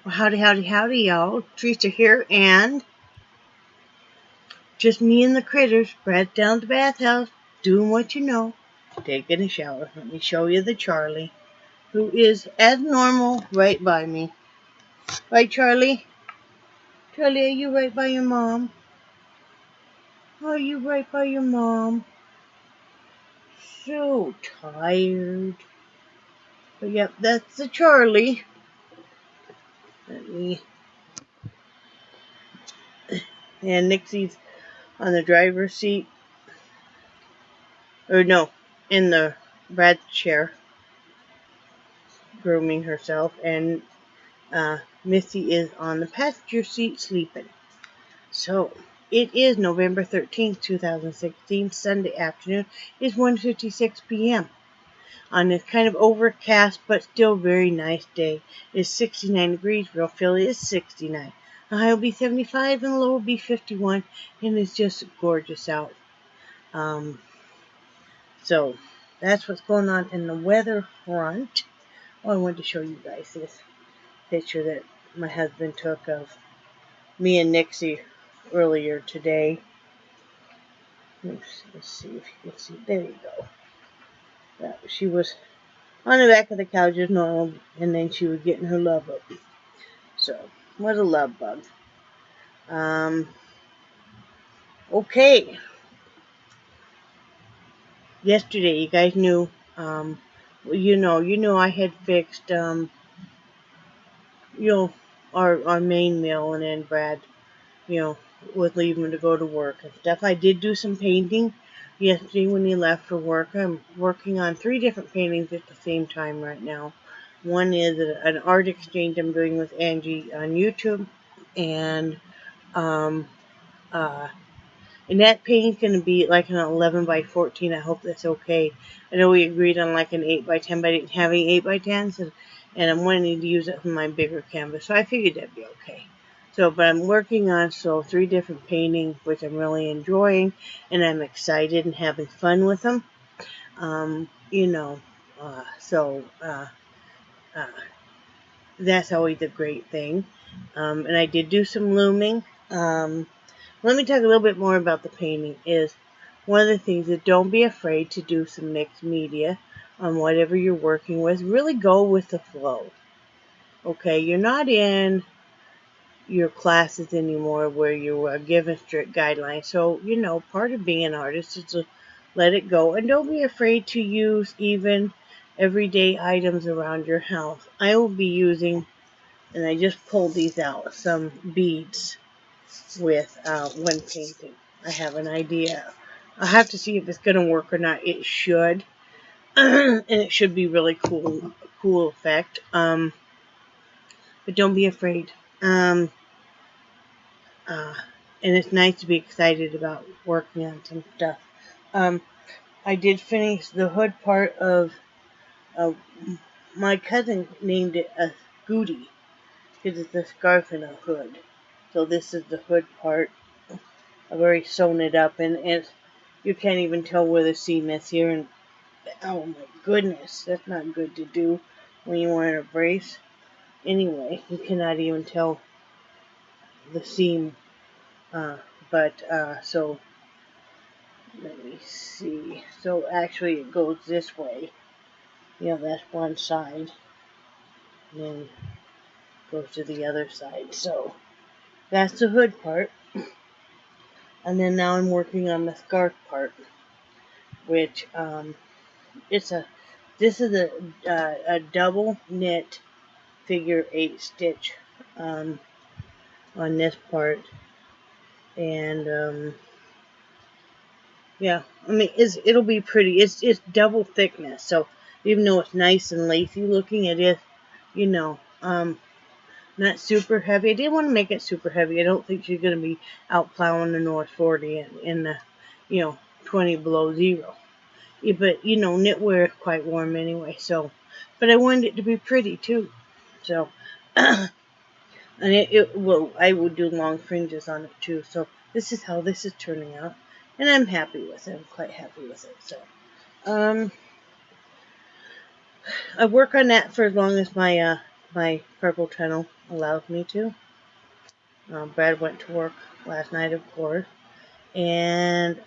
Well, howdy, howdy, howdy, y'all. Teresa here, and just me and the critters. Brad's down at the bathhouse, doing what you know, taking a shower. Let me show you the Charlie, who is, as normal, right by me. Right, Charlie? Charlie, are you right by your mom? Are you right by your mom? So tired. But yep, that's the Charlie. Let me... And Nixie's on the driver's seat. Or no, in the Brad's chair, grooming herself, and Missy is on the passenger seat sleeping. So it is November 13th, 2016, Sunday afternoon. It's 1:56 p.m. on this kind of overcast but still very nice day. It's 69 degrees. Real feel is 69. The high will be 75 and the low will be 51, and it's just gorgeous out. So that's what's going on in the weather front. Oh, I wanted to show you guys this picture that my husband took of me and Nixie earlier today. Let's see if you can see. There you go. She was on the back of the couch as normal, and then she was getting her love up. So, what a love bug. Okay. Yesterday, you guys knew, you know I had fixed, our main meal, and then Brad, was leaving to go to work and stuff. I did do some painting yesterday when he left for work. I'm working on 3 different paintings at the same time right now. One is an art exchange I'm doing with Angie on YouTube, and that painting's going to be like an 11 by 14. I hope that's okay. I know we agreed on like an 8 by 10, but I didn't have any 8 by 10s, and I'm wanting to use it for my bigger canvas, so I figured that'd be okay. So, but I'm working on 3 different paintings, which I'm really enjoying, and I'm excited and having fun with them. That's always a great thing. And I did do some looming. Let me talk a little bit more about the painting. Is one of the things that don't be afraid to do some mixed media on whatever you're working with. Really go with the flow. Okay, you're not in your classes anymore where you are given strict guidelines. So, part of being an artist is to let it go. And don't be afraid to use even everyday items around your house. I will be using, and I just pulled these out, some beads with when painting. I have an idea. I'll have to see if it's going to work or not. It should. And it should be really cool effect. But don't be afraid. And it's nice to be excited about working on some stuff. I did finish the hood part of my cousin named it a Goody, because it's a scarf and a hood. So this is the hood part. I've already sewn it up, and you can't even tell where the seam is here. And oh my goodness, that's not good to do when you're wearing a brace. Anyway, you cannot even tell the seam. So let me see. So actually, it goes this way. That's one side, and then goes to the other side. So that's the hood part. And then now I'm working on the scarf part, which this is a double knit figure 8 stitch on this part, and it'll be pretty. It's double thickness, so even though it's nice and lacy looking, it is not super heavy. I didn't want to make it super heavy. I don't think she's going to be out plowing the North 40 in the 20 below zero. Yeah, but knitwear is quite warm anyway. So, but I wanted it to be pretty too. So, and I would do long fringes on it too. So this is how this is turning out, and I'm happy with it. I'm quite happy with it. So, I work on that for as long as my my purple tunnel allows me to. Brad went to work last night, of course, and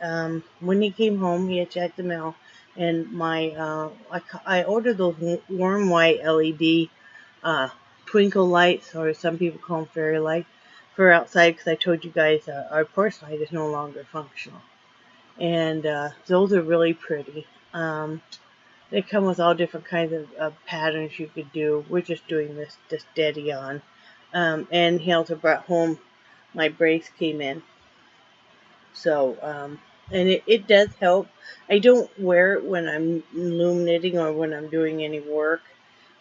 when he came home, he had checked the mail, and I ordered those warm white LED twinkle lights, or some people call them fairy lights, for outside, because I told you guys our porch light is no longer functional, and those are really pretty. They come with all different kinds of patterns you could do. We're just doing this steady on. And he also brought home, my brace came in. So, and it does help. I don't wear it when I'm loom knitting or when I'm doing any work.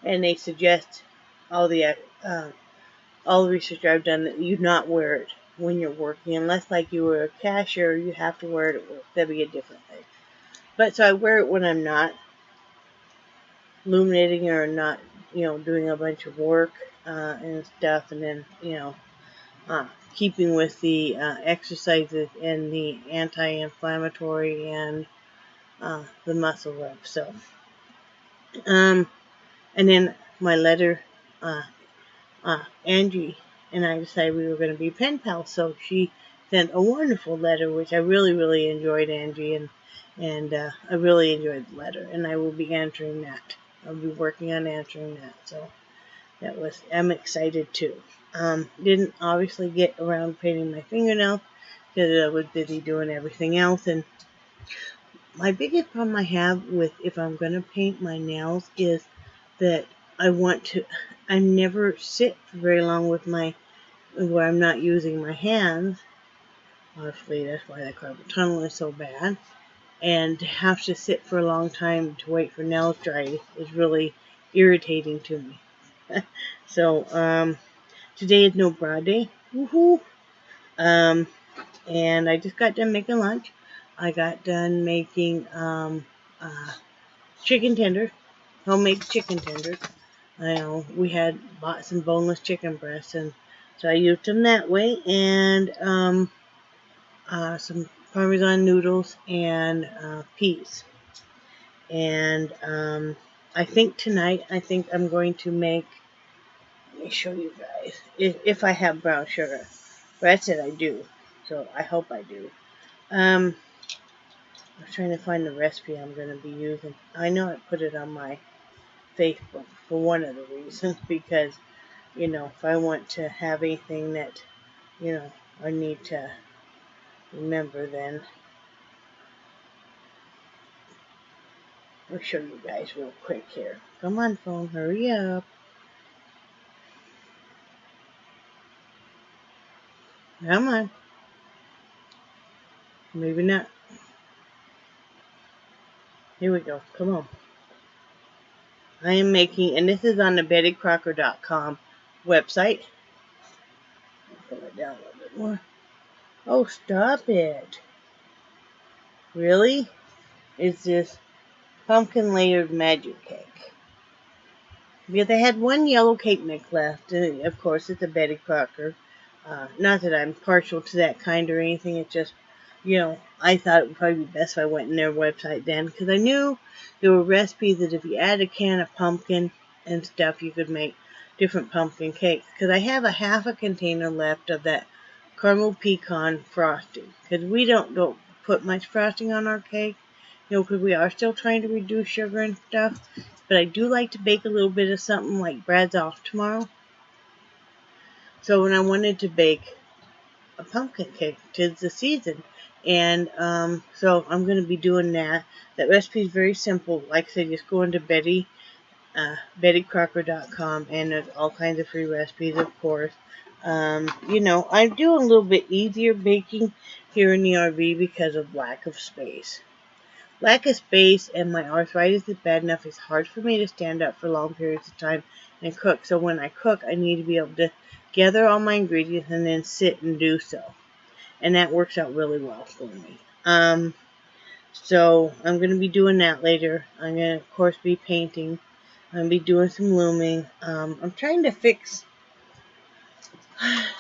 And they suggest all the research I've done that you not wear it when you're working. Unless like you were a cashier, you have to wear it at work. That'd be a different thing. But so I wear it when I'm not loom knitting or not, doing a bunch of work and stuff, and then, keeping with the exercises and the anti-inflammatory and the muscle reps. So, and then my letter, Angie and I decided we were going to be pen pals, so she sent a wonderful letter, which I really, really enjoyed, Angie, and I really enjoyed the letter, and I will be answering that. I'll be working on answering that, so I'm excited too. Didn't obviously get around to painting my fingernails because I was busy doing everything else, and my biggest problem I have with if I'm going to paint my nails is that I never sit for very long where I'm not using my hands. Obviously, that's why the carpal tunnel is so bad. And to have to sit for a long time to wait for nails dry is really irritating to me. So, today is no bra day. Woohoo! And I just got done making lunch. I got done making chicken tenders, homemade chicken tenders. I know we had bought some boneless chicken breasts, and so I used them that way. And some Parmesan noodles and peas. And I think tonight, I'm going to make, let me show you guys, if I have brown sugar. Brad said I do, so I hope I do. I'm trying to find the recipe I'm going to be using. I know I put it on my Facebook for one of the reasons, because, if I want to have anything that, I need to remember, then I'll show you guys real quick here. Come on, phone, hurry up. Come on. Maybe not. Here we go. Come on. I am making, and this is on the BettyCrocker.com website. I'll pull it down a little bit more. Oh, stop it. Really? It's this pumpkin layered magic cake. Because I had one yellow cake mix left, and of course it's a Betty Crocker. Not that I'm partial to that kind or anything, it's just, I thought it would probably be best if I went in their website then, because I knew there were recipes that if you add a can of pumpkin and stuff, you could make different pumpkin cakes. Because I have a half a container left of that caramel pecan frosting, because we don't put much frosting on our cake, because we are still trying to reduce sugar and stuff. But I do like to bake a little bit of something, like Brad's off tomorrow. So when I wanted to bake a pumpkin cake, 'tis the season. And so I'm going to be doing that. That recipe is very simple. Like I said, just go into BettyCrocker.com, and there's all kinds of free recipes, of course. I'm doing a little bit easier baking here in the RV because of lack of space. Lack of space and my arthritis is bad enough. It's hard for me to stand up for long periods of time and cook. So when I cook, I need to be able to gather all my ingredients and then sit and do so. And that works out really well for me. So I'm going to be doing that later. I'm going to, of course, be painting. I'm going to be doing some looming. I'm trying to fix...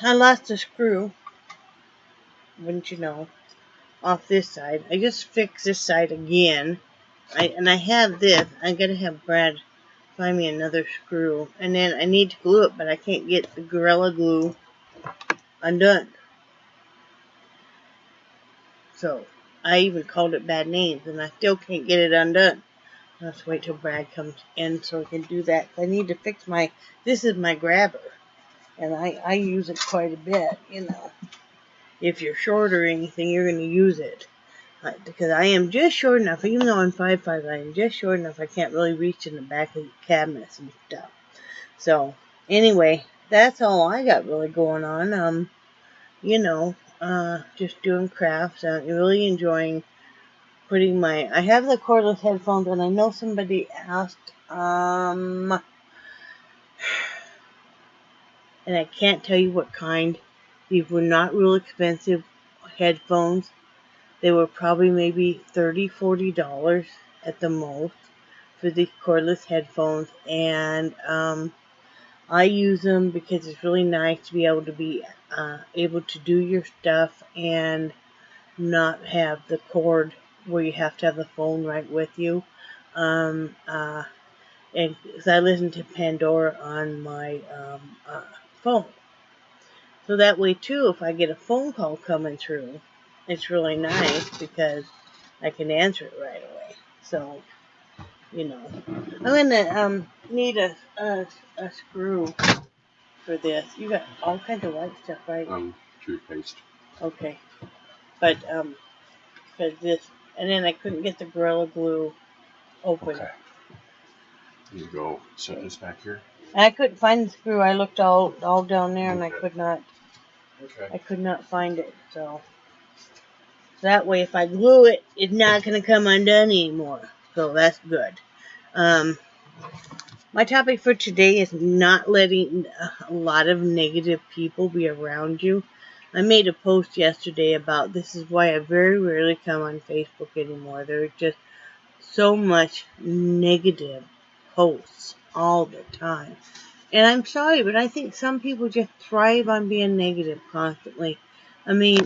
I lost a screw, wouldn't you know, off this side. I just fixed this side again. I have this. I'm going to have Brad find me another screw. And then I need to glue it, but I can't get the Gorilla Glue undone. So, I even called it bad names, and I still can't get it undone. Let's wait till Brad comes in so we can do that. I need to fix this is my grabber. And I use it quite a bit, you know. If you're short or anything, you're going to use it. Because I am just short enough, even though I'm 5'5", I am just short enough I can't really reach in the back of the cabinets and stuff. So, anyway, that's all I got really going on. You know, just doing crafts. I'm really enjoying putting I have the cordless headphones, and I know somebody asked, and I can't tell you what kind. These were not real expensive headphones. They were probably maybe $30, $40 at the most for these cordless headphones. And I use them because it's really nice to be able to do your stuff and not have the cord where you have to have the phone right with you. And because I listen to Pandora on my phone. So that way, too, if I get a phone call coming through, it's really nice because I can answer it right away. So, you know, I'm going to need a screw for this. You got all kinds of white stuff, right? Toothpaste. Okay. But, because this, and then I couldn't get the Gorilla Glue open. Okay. You go set this back here. And I couldn't find the screw. I looked all down there, and I could not. Okay. I could not find it. So that way, if I glue it, it's not going to come undone anymore. So that's good. My topic for today is not letting a lot of negative people be around you. I made a post yesterday about this is why I very rarely come on Facebook anymore. There's just so much negative posts all the time. And I'm sorry, but I think some people just thrive on being negative constantly. I mean,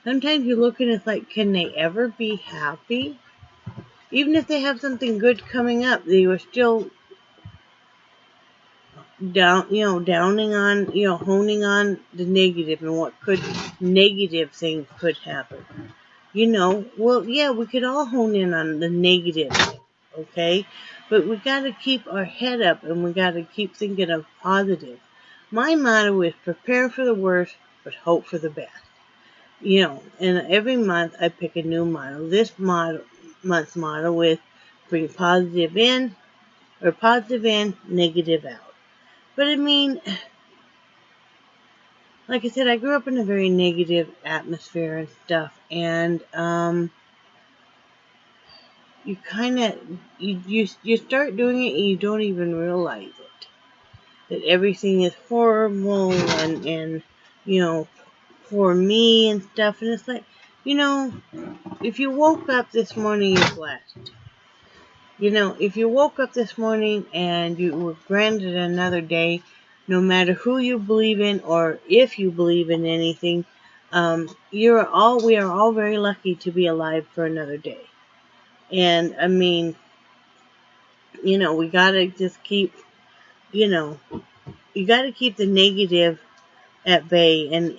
sometimes you look and it's like, can they ever be happy? Even if they have something good coming up, they were still downing on, honing on the negative and what negative things could happen. Well, yeah, we could all hone in on the negative, okay? But we got to keep our head up, and we got to keep thinking of positive. My motto is prepare for the worst, but hope for the best. And every month I pick a new motto. This month's motto is bring positive in, negative out. But I mean, like I said, I grew up in a very negative atmosphere and stuff, and you kind of, you start doing it and you don't even realize it. That everything is horrible and for me and stuff. And it's like, if you woke up this morning, you're blessed. If you woke up this morning and you were granted another day, no matter who you believe in or if you believe in anything, we are all very lucky to be alive for another day. And I mean, we gotta just keep, you gotta keep the negative at bay. And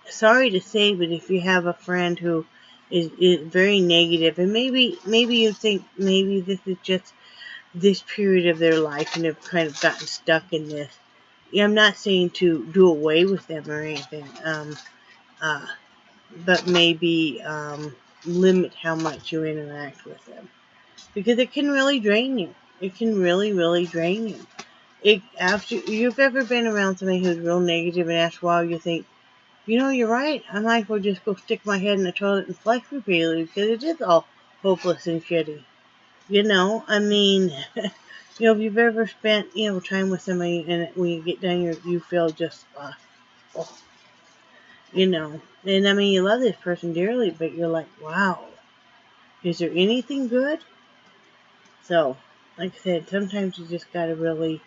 sorry to say, but if you have a friend who is very negative, and maybe you think maybe this is just this period of their life and they've kind of gotten stuck in this. Yeah, I'm not saying to do away with them or anything, but maybe limit how much you interact with them. Because it can really drain you. It can really, really drain you. After you've ever been around somebody who's real negative, and after a while you think, you're right, I might as well just go stick my head in the toilet and flush repeatedly because it is all hopeless and shitty. I mean, if you've ever spent, time with somebody and when you get done, you feel just, and I mean, you love this person dearly, but you're like, wow, is there anything good? So, like I said, sometimes you just gotta really,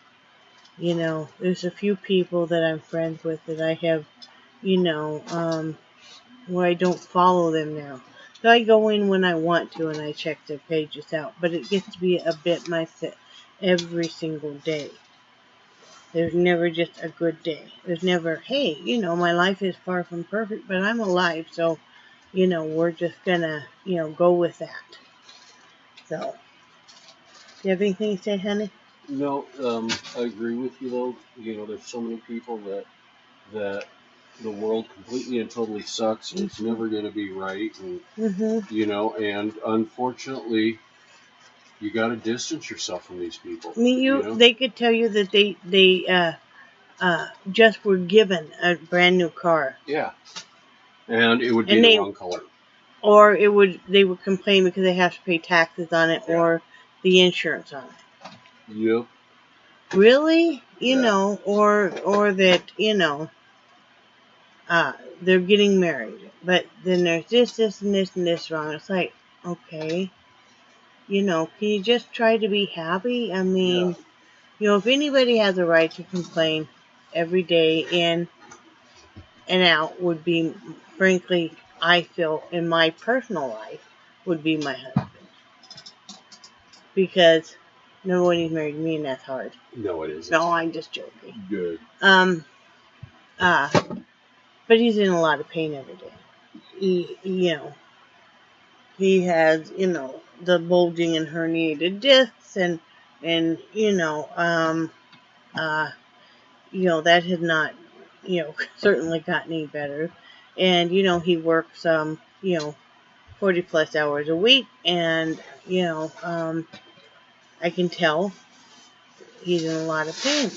there's a few people that I'm friends with that I have, where I don't follow them now. So I go in when I want to and I check their pages out. But it gets to be a bit every single day. There's never just a good day. There's never, hey, my life is far from perfect, but I'm alive, so, we're just gonna, go with that. So, do you have anything to say, honey? No, I agree with you though. There's so many people that the world completely and totally sucks, and it's never going to be right, and and unfortunately, you got to distance yourself from these people. I mean, they could tell you that they just were given a brand new car. Yeah, and it would be the wrong color. Or they would complain because they have to pay taxes on it, or the insurance on it. Yep. Really? Or that, they're getting married. But then there's this, and this wrong. It's like, okay, can you just try to be happy? I mean, if anybody has a right to complain every day in and out would be, frankly, I feel in my personal life, would be my husband. Because, number one, he's married to me, and that's hard. No, it isn't. No, I'm just joking. Good. But he's in a lot of pain every day. He has, the bulging and herniated discs, and that has not, certainly gotten any better. And, he works, 40 plus hours a week, and, I can tell he's in a lot of pain.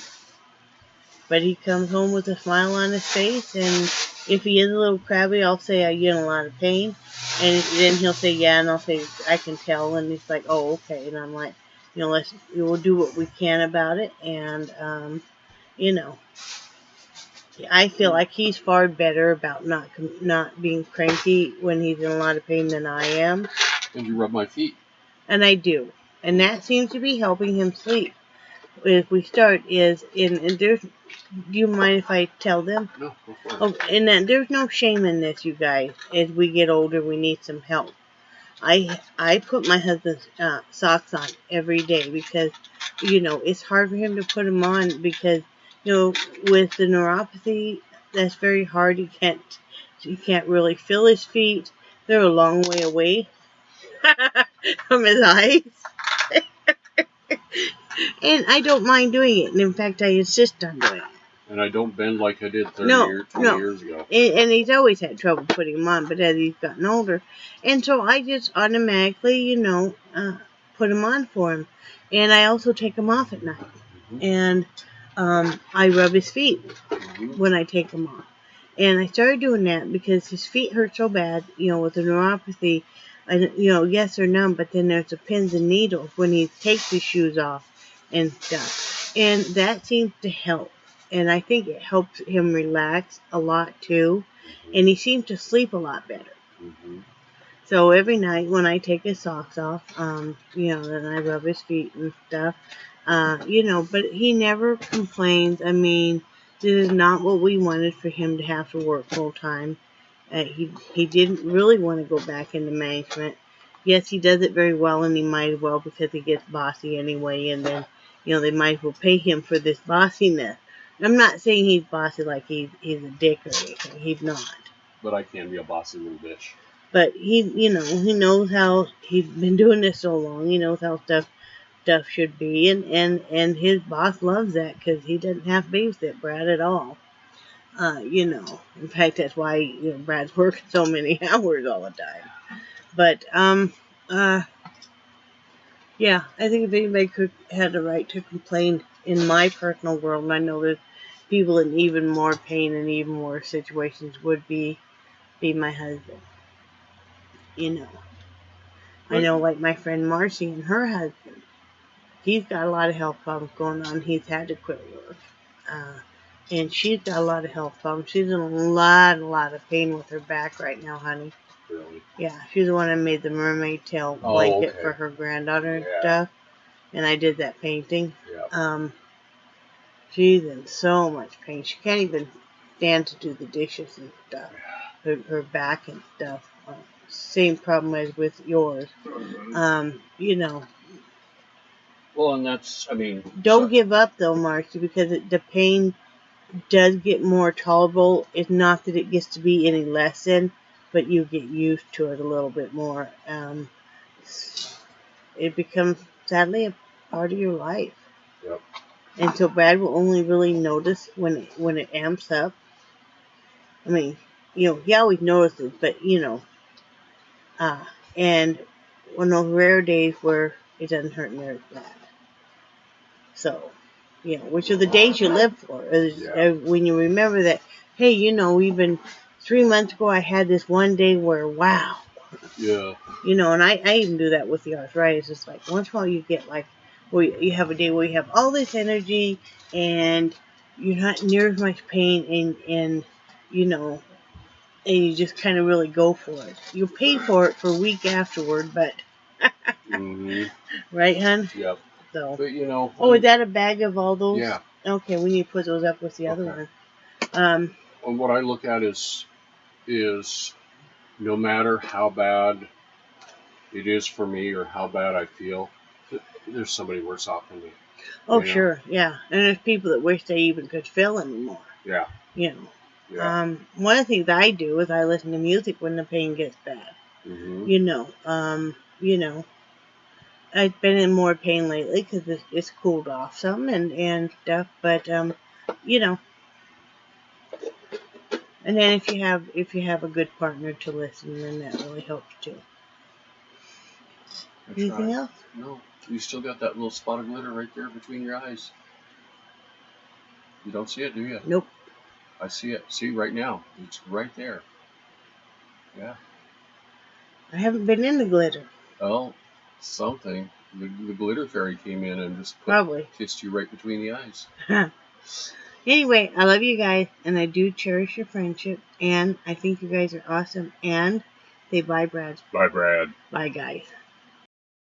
But he comes home with a smile on his face, and if he is a little crabby, I'll say, "Are you in a lot of pain?" And then he'll say, "Yeah," and I'll say, "I can tell," and he's like, "Oh, okay," and I'm like, we'll do what we can about it, and, I feel like he's far better about not being cranky when he's in a lot of pain than I am. And you rub my feet. And I do. And that seems to be helping him sleep. If we start do you mind if I tell them? No, go for it. Oh, and then there's no shame in this, you guys. As we get older, we need some help. I put my husband's socks on every day because, it's hard for him to put them on because, with the neuropathy, that's very hard. You can't really feel his feet. They're a long way away from his eyes. And I don't mind doing it. And in fact, I insist on doing it. And I don't bend like I did 20 years ago. And he's always had trouble putting them on, but as he's gotten older. And so I just automatically, put them on for him. And I also take them off at night. And I rub his feet when I take them off. And I started doing that because his feet hurt so bad, with the neuropathy. And, yes, they're numb, but then there's the pins and needles when he takes his shoes off and stuff. And that seems to help. And I think it helps him relax a lot, too. And he seems to sleep a lot better. So every night when I take his socks off, then I rub his feet and stuff. But he never complains. I mean, this is not what we wanted for him to have to work full time. He didn't really want to go back into management. Yes, he does it very well, and he might as well because he gets bossy anyway, and then, they might as well pay him for this bossiness. I'm not saying he's bossy like he's a dick or anything. He's not. But I can be a bossy little bitch. But he knows how, he's been doing this so long, he knows how stuff should be, and his boss loves that because he doesn't have to babysit Brad at all. In fact, that's why, Brad's working so many hours all the time. But, yeah, I think if anybody had the right to complain in my personal world, and I know there's people in even more pain and even more situations, would be my husband. I know, like my friend Marcy and her husband, he's got a lot of health problems going on. He's had to quit work. And she's got a lot of health problems. She's in a lot of pain with her back right now, honey. Really? Yeah, she's the one that made the mermaid tail blanket for her granddaughter and stuff. And I did that painting. Yeah. She's in so much pain. She can't even stand to do the dishes and stuff. Her back and stuff. Same problem as with yours. Well, Well, and that's, I mean... Don't give up, though, Marcy, because the pain does get more tolerable. It's not that it gets to be any lessen, but you get used to it a little bit more. It becomes, sadly, a part of your life. Yep. And so Brad will only really notice when it amps up. I mean, he always notices, but, and on those rare days where it doesn't hurt near as bad. So, which are the days you live for. When you remember that, hey, even 3 months ago I had this one day where, wow. Yeah. And I even do that with the arthritis. It's like, once in a while you get like, where you have a day where you have all this energy and you're not near as much pain and you just kind of really go for it. You pay for it for a week afterward, but... Right, hon? Yep. So. But, is that a bag of all those? Yeah. Okay, we need to put those up with the other one. And what I look at is no matter how bad it is for me or how bad I feel, there's somebody worse off than me. Oh, sure, yeah. And there's people that wish they even could feel anymore. Yeah. Yeah. One of the things I do is I listen to music when the pain gets bad. I've been in more pain lately because it's cooled off some and stuff, but And then if you have a good partner to listen, then that really helps too. Anything else? No. You still got that little spot of glitter right there between your eyes. You don't see it, do you? Nope. I see it. See, right now. It's right there. Yeah. I haven't been in the glitter. Oh, something. The glitter fairy came in and just kissed you right between the eyes. Anyway, I love you guys, and I do cherish your friendship, and I think you guys are awesome, and say bye, Brad. Bye, Brad. Bye, guys.